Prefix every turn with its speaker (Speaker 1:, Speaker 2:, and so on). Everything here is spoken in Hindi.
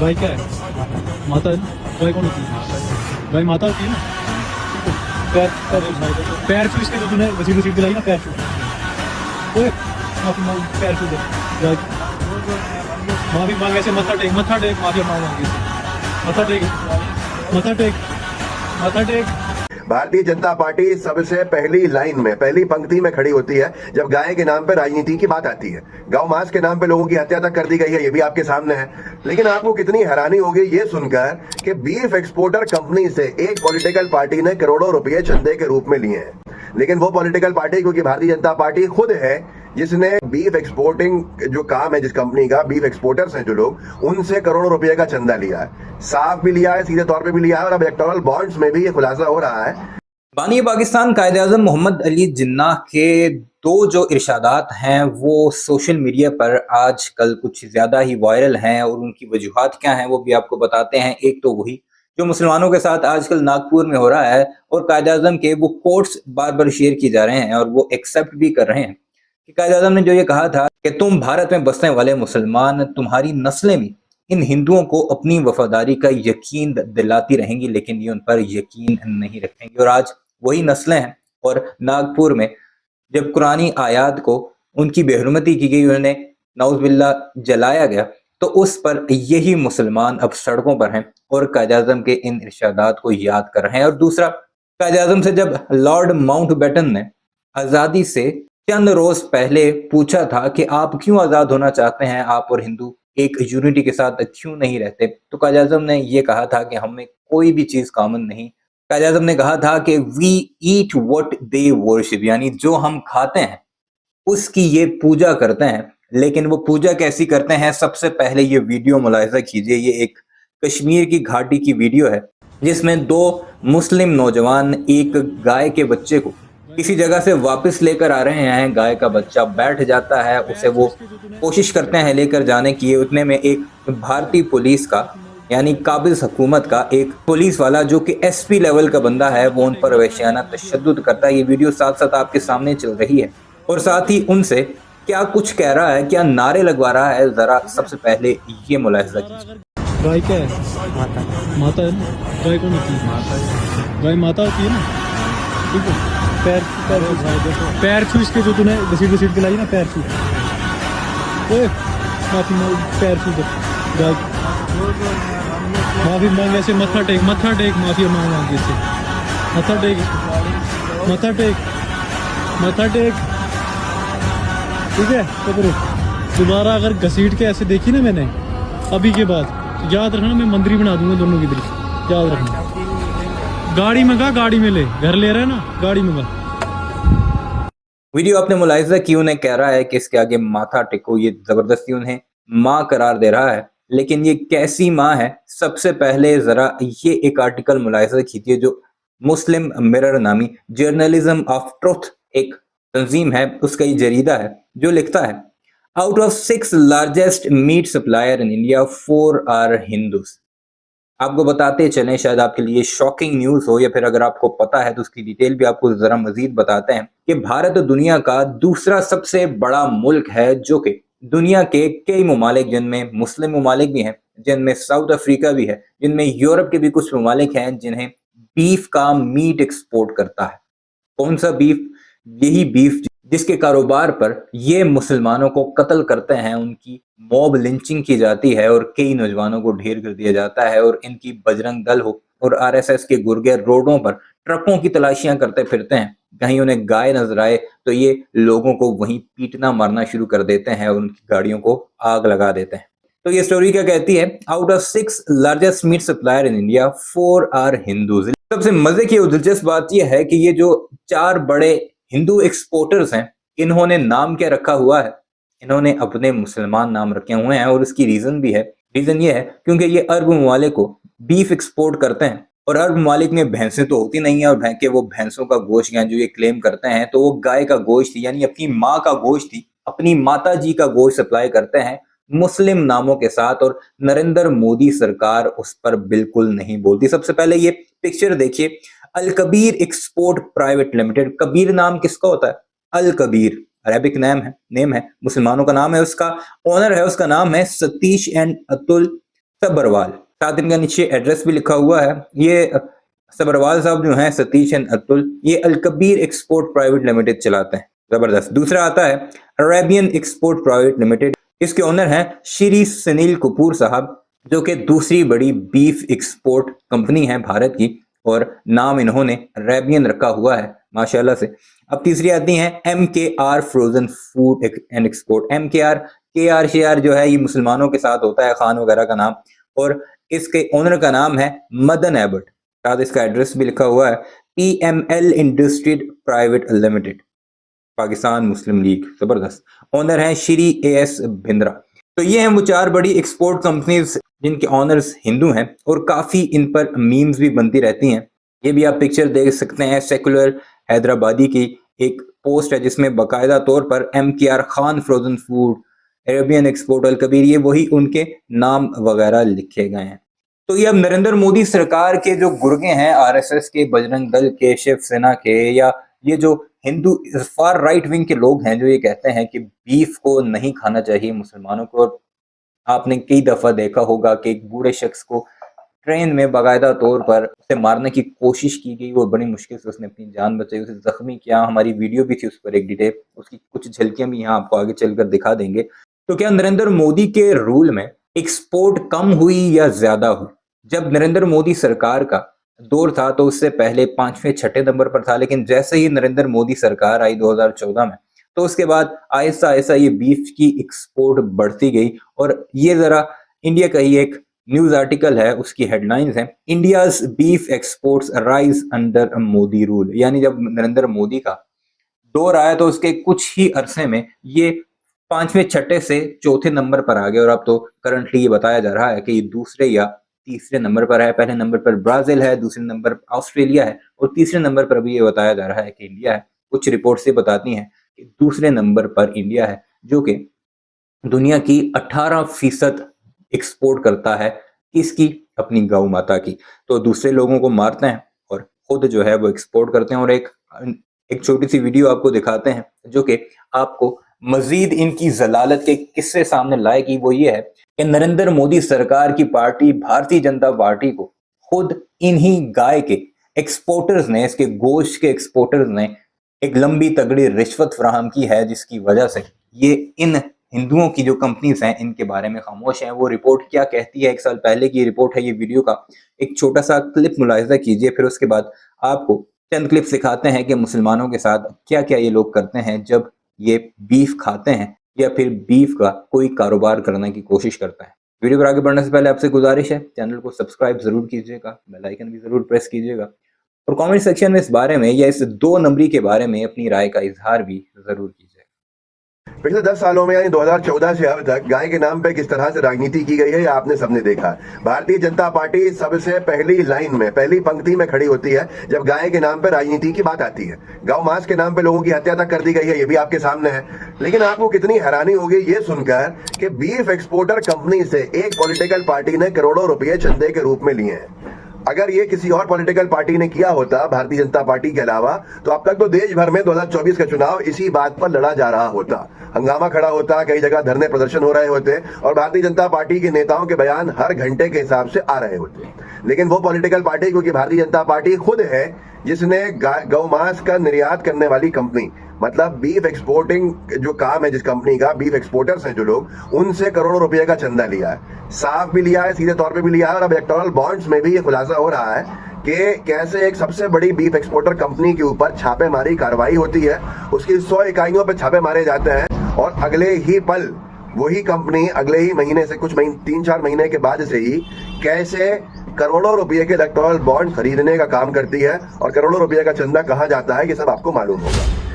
Speaker 1: गाय क्या है? माता है ना? गाय कौन होती है? गाय माता होती है ना? पैर पैर पैर छू इसके जो तूने वसीले सीट दिलाई ना, पैर छू। ओए माफी मांग, पैर छू दे। गाय माफी मांग, ऐसे मत्था टेक, मत्था टेक, माफी मांग मांग ऐसे। मत्था टेक, मत्था टेक, मत्था टेक।
Speaker 2: भारतीय जनता पार्टी सबसे पहली लाइन में, पहली पंक्ति में खड़ी होती है जब गाय के नाम पर राजनीति की बात आती है। गौ मांस के नाम पे लोगों की हत्या तक कर दी गई है, ये भी आपके सामने है। लेकिन आपको कितनी हैरानी होगी ये सुनकर कि बीफ एक्सपोर्टर कंपनी से एक पॉलिटिकल पार्टी ने करोड़ों रुपए चंदे के रूप में लिए हैं। लेकिन वो पॉलिटिकल पार्टी, क्योंकि भारतीय जनता पार्टी खुद है जिसने बीफ एक्सपोर्टिंग जो काम है, जिस कंपनी का, बीफ एक्सपोर्टर्स हैं जो लोग, उनसे करोड़ों रुपए का चंदा लिया है। साफ भी लिया है, सीधे तौर पे भी लिया है, और अब इलेक्टोरल बॉन्ड्स में भी ये खुलासा हो रहा है।
Speaker 3: बानी पाकिस्तान कायद-ए-आज़म मोहम्मद अली जिन्नाह के दो जो इरशादात हैं वो सोशल मीडिया पर आजकल कुछ ज़्यादा ही वायरल हैं, और उनकी वजूहात क्या हैं वो भी आपको बताते हैं। एक तो वही जो मुसलमानों के साथ आजकल नागपुर में हो रहा है, और कायद-ए-आज़म के वो कोट्स बार बार शेयर किए जा रहे हैं और वो एक्सेप्ट भी कर रहे हैं कि कायद-ए-आज़म ने जो ये कहा था कि तुम भारत में बसने वाले मुसलमान, तुम्हारी नस्लें भी इन हिंदुओं को अपनी वफादारी का यकीन दिलाती रहेंगी, लेकिन ये उन पर यकीन नहीं रखेंगे। और आज वही नस्लें हैं, और नागपुर में जब कुरानी आयात को उनकी बेहुरमती की गई, उन्हें नाउज़ुबिल्लाह जलाया गया, तो उस पर यही मुसलमान अब सड़कों पर हैं और कायद-ए-आज़म के इन इरशादात को याद कर रहे हैं। और दूसरा, कायद-ए-आज़म से जब लॉर्ड माउंटबेटन ने आज़ादी से चंद रोज पहले पूछा था कि आप क्यों आज़ाद होना चाहते हैं, आप और हिंदू एक यूनिटी के साथ क्यों नहीं रहते, तो कायद-ए-आज़म ने ये कहा था कि हमें कोई भी चीज़ कॉमन नहीं। कायद-ए-आज़म ने कहा था कि we eat what they worship, यानी जो हम खाते हैं उसकी ये पूजा करते हैं। लेकिन वो पूजा कैसी करते हैं, सबसे पहले ये वीडियो मुलाहिजा कीजिए। ये एक कश्मीर की घाटी की वीडियो है जिसमें दो मुस्लिम नौजवान एक गाय के बच्चे को किसी जगह से वापस लेकर आ रहे हैं। गाय का बच्चा बैठ जाता है, उसे वो कोशिश करते हैं लेकर जाने की। उतने में एक भारतीय पुलिस का, यानी काबिज हुकूमत का एक पुलिस वाला जो कि एसपी लेवल का बंदा है, वो उन पर वहशियाना तशद्दुद करता है। ये वीडियो साथ साथ आपके सामने चल रही है, और साथ ही उनसे क्या कुछ कह रहा है, क्या नारे लगवा रहा है, जरा सबसे पहले ये मुलाहिजा कीजिए।
Speaker 1: गाय क्या है? माता। माता है ना? गाय कौन होती है? गाय माता होती है ना? ठीक है। पैर पैर पैर छू इसके जो तूने घसीट दिलाई ना, पैर छू। ओए माफी मांग, पैर छू दे। गाय माफी मांग, ऐसे मत्था टेक, मत्था टेक, माफी मांग मांग ऐसे। मत्था टेक, मत्था टेक, मत्था टेक। ठीक है, तो करो। दोबारा अगर घसीट के ऐसे देखी ना मैंने अभी के बाद, तो याद रखना मैं मंदिर बना दूंगा दोनों की दृष्टि, याद रखना। गाड़ी में गा, गाड़ी में ले, घर ले रहा है ना, गाड़ी में गा।
Speaker 3: वीडियो आपने मुलाहिजा की, उन्हें कह रहा है कि इसके आगे माथा टेको। ये जबरदस्ती उन्हें माँ करार दे रहा है, लेकिन ये कैसी माँ है, सबसे पहले जरा ये एक आर्टिकल मुलाहिजा कीजिए जो मुस्लिम मिरर नामी जर्नलिज्म ऑफ ट्रुथ एक तंजीम है, उसका ये जरीदा है, जो लिखता है out of 6 largest meat supplier in India 4 are Hindus. आपको बताते चलें, शायद आपके लिए शॉकिंग न्यूज हो, या फिर अगर आपको पता है तो उसकी डिटेल भी आपको जरा मजीद बताते हैं कि भारत दुनिया का दूसरा सबसे बड़ा मुल्क है, जो कि दुनिया के कई ममालिक, जिनमें मुस्लिम ममालिक भी हैं, जिनमें साउथ अफ्रीका भी है, जिनमें यूरोप के भी कुछ ममालिक हैं, जिन्हें बीफ का मीट एक्सपोर्ट करता है। कौन सा बीफ? यही बीफ जिसके कारोबार पर ये मुसलमानों को कत्ल करते हैं, उनकी मॉब लिंचिंग की जाती है और कई नौजवानों को ढेर कर दिया जाता है, और इनकी बजरंग दल हो और आरएसएस के गुर्गे रोडों पर ट्रकों की तलाशियां करते फिरते हैं। कहीं उन्हें गाय नजर आए तो ये लोगों को वहीं पीटना मारना शुरू कर देते हैं और उनकी गाड़ियों को आग लगा देते हैं। तो ये स्टोरी क्या कहती है, out of 6 largest meat supplier in India 4 are Hindus. सबसे मजे की और दिलचस्प बात यह है कि ये जो 4 बड़े हिंदू एक्सपोर्टर्स हैं, इन्होंने नाम क्या रखा हुआ है? इन्होंने अपने मुसलमान नाम रखे हुए हैं, और उसकी रीजन भी है। रीजन ये है क्योंकि ये अरब ममालिक को बीफ एक्सपोर्ट करते हैं, और अरब ममालिक में भैंसें तो होती नहीं है, और वो भैंसों का गोश्त जो ये क्लेम करते हैं, तो वो गाय का गोश्त ही, यानी अपनी माँ का गोश्त ही, अपनी माता जी का गोश्त सप्लाई करते हैं मुस्लिम नामों के साथ, और नरेंद्र मोदी सरकार उस पर बिल्कुल नहीं बोलती। सबसे पहले ये पिक्चर देखिए, Al Kabir export private limited. Kabir नाम किसका होता है? अल कबीर अरेबिक नेम है, मुसलमानों का नाम है, उसका ओनर है, उसका नाम है सतीश एंड अतुल सबरवाल। साथ इनका नीचे एड्रेस भी लिखा हुआ है। ये सबरवाल साहब जो हैं सतीश एंड अतुल, ये अलकबीर एक्सपोर्ट प्राइवेट लिमिटेड चलाते हैं। जबरदस्त। दूसरा आता है अरेबियन एक्सपोर्ट प्राइवेट लिमिटेड। इसके ओनर हैं श्री सुनील कपूर साहब, जो कि दूसरी बड़ी बीफ एक्सपोर्ट कंपनी है भारत की, और नाम इन्होंने अरेबियन रखा हुआ है माशाल्लाह से। अब तीसरी आती हैं MKR frozen food and export. MKR KR जो है ये मुसलमानों के साथ होता है, खान वगैरह का नाम, और इसके ओनर का नाम है मदन एबट। साथ इसका एड्रेस भी लिखा हुआ है PML industries private limited, Pakistan Muslim League. जबरदस्त। ओनर हैं श्री AS भिंद्रा। तो ये हैं वो 4 बड़ी एक्सपोर्ट कंपनीज जिनके ऑनर्स हिंदू हैं, और काफी इन पर मीम्स भी बनती रहती हैं। ये भी आप पिक्चर देख सकते हैं, सेकुलर हैदराबादी की एक पोस्ट है जिसमें बाकायदा तौर पर MKR Khan frozen food, Arabian export, Al Kabir, ये वही उनके नाम वगैरह लिखे गए हैं। तो ये अब नरेंद्र मोदी सरकार के जो गुर्गे हैं, RSS के, बजरंग दल के, शिवसेना के, या ये जो हिंदू फार राइट विंग के लोग हैं जो ये कहते हैं कि बीफ को नहीं खाना चाहिए मुसलमानों को। और आपने कई दफा देखा होगा कि एक बूढ़े शख्स को ट्रेन में बाकायदा तौर पर उसे मारने की कोशिश की गई, वो बड़ी मुश्किल से उसने अपनी जान बचाई, उसे जख्मी किया। हमारी वीडियो भी थी उस पर एक डिटेल, उसकी कुछ झलकियां भी यहाँ आपको आगे चलकर दिखा देंगे। तो क्या नरेंद्र मोदी के रूल में एक्सपोर्ट कम हुई या ज्यादा हुई? जब नरेंद्र मोदी सरकार का दौर था तो उससे पहले 5वें 6ठे नंबर पर था, लेकिन जैसे ही नरेंद्र मोदी सरकार आई 2014 में, तो उसके बाद आहिस्ता आहिस्ता ये बीफ की एक्सपोर्ट बढ़ती गई। और ये जरा इंडिया का ही एक न्यूज आर्टिकल है, उसकी हेडलाइंस हैं India's beef exports rise under Modi rule. यानी जब नरेंद्र मोदी का दौर आया तो उसके कुछ ही अरसे में ये 5वें 6ठे से 4थे नंबर पर आ गए, और अब तो करंटली ये बताया जा रहा है कि ये दूसरे या तीसरे नंबर पर है। पहले नंबर पर ब्राजील है, दूसरे नंबर ऑस्ट्रेलिया है, और तीसरे नंबर पर भी ये बताया जा रहा है कि इंडिया है। कुछ रिपोर्ट से बताती हैं कि दूसरे नंबर पर इंडिया है, जो कि दुनिया की 18% एक्सपोर्ट करता है। किसकी? अपनी गौ माता की। तो दूसरे लोगों को मारते हैं और खुद जो है वो एक्सपोर्ट करते हैं। और एक छोटी सी वीडियो आपको दिखाते हैं जो कि आपको मजीद इनकी जलालत के किस्से सामने लाएगी। वो ये है कि नरेंद्र मोदी सरकार की पार्टी भारतीय जनता पार्टी को खुद इन्हीं गाय के एक्सपोर्टर्स ने, इसके गोश्त के एक्सपोर्टर्स ने एक लंबी तगड़ी रिश्वत फराहम की है, जिसकी वजह से ये इन हिंदुओं की जो कंपनीज हैं इनके बारे में खामोश हैं। वो रिपोर्ट क्या कहती है? 1 साल पहले की रिपोर्ट है। ये वीडियो का एक छोटा सा क्लिप मुलाहिजा कीजिए, फिर उसके बाद आपको चंद क्लिप सिखाते हैं कि मुसलमानों के साथ क्या क्या ये लोग करते हैं जब ये बीफ खाते हैं या फिर बीफ का कोई कारोबार करने की कोशिश करता है। वीडियो पर आगे बढ़ने से पहले आपसे गुजारिश है, चैनल को सब्सक्राइब जरूर कीजिएगा, बेल आइकन भी जरूर प्रेस कीजिएगा, और कमेंट सेक्शन में इस बारे में या इस 2 नंबरी के बारे में अपनी राय का इजहार भी जरूर कीजिएगा।
Speaker 2: पिछले 10 सालों में यानी 2014 से अब तक गाय के नाम पे किस तरह से राजनीति की गई है, ये आपने सबने देखा। भारतीय जनता पार्टी सबसे पहली लाइन में, पहली पंक्ति में खड़ी होती है जब गाय के नाम पे राजनीति की बात आती है। गौ मांस के नाम पे लोगों की हत्या तक कर दी गई है, ये भी आपके सामने है। लेकिन आपको कितनी हैरानी होगी ये सुनकर कि बीफ एक्सपोर्टर कंपनी से एक पॉलिटिकल पार्टी ने करोड़ों रुपए चंदे के रूप में लिए हैं। अगर ये किसी और पॉलिटिकल पार्टी ने किया होता, भारतीय जनता पार्टी के अलावा, तो अब तक तो देश भर में 2024 का चुनाव इसी बात पर लड़ा जा रहा होता, हंगामा खड़ा होता, कई जगह धरने प्रदर्शन हो रहे होते, और भारतीय जनता पार्टी के नेताओं के बयान हर घंटे के हिसाब से आ रहे होते। लेकिन वो पॉलिटिकल पार्टी, क्योंकि भारतीय जनता पार्टी खुद है जिसने गौ मांस का निर्यात करने वाली कंपनी, मतलब बीफ एक्सपोर्टिंग जो काम है जिस कंपनी का, बीफ एक्सपोर्टर्स हैं जो लोग, उनसे करोड़ों रुपए का चंदा लिया है। साफ भी लिया है, सीधे तौर पे भी लिया है, और अब इलेक्टोरल बॉन्ड्स में भी ये खुलासा हो रहा है कि कैसे एक सबसे बड़ी बीफ एक्सपोर्टर कंपनी के ऊपर छापेमारी कार्रवाई होती है, उसकी 100 इकाइयों पे छापे मारे जाते हैं, और अगले ही पल वही कंपनी अगले ही महीने से, कुछ 3-4 महीने के बाद से ही कैसे करोड़ों रुपए के इलेक्टोरल बॉन्ड खरीदने का काम करती है, और करोड़ों रुपए का चंदा कहां जाता है ये सब आपको मालूम होगा।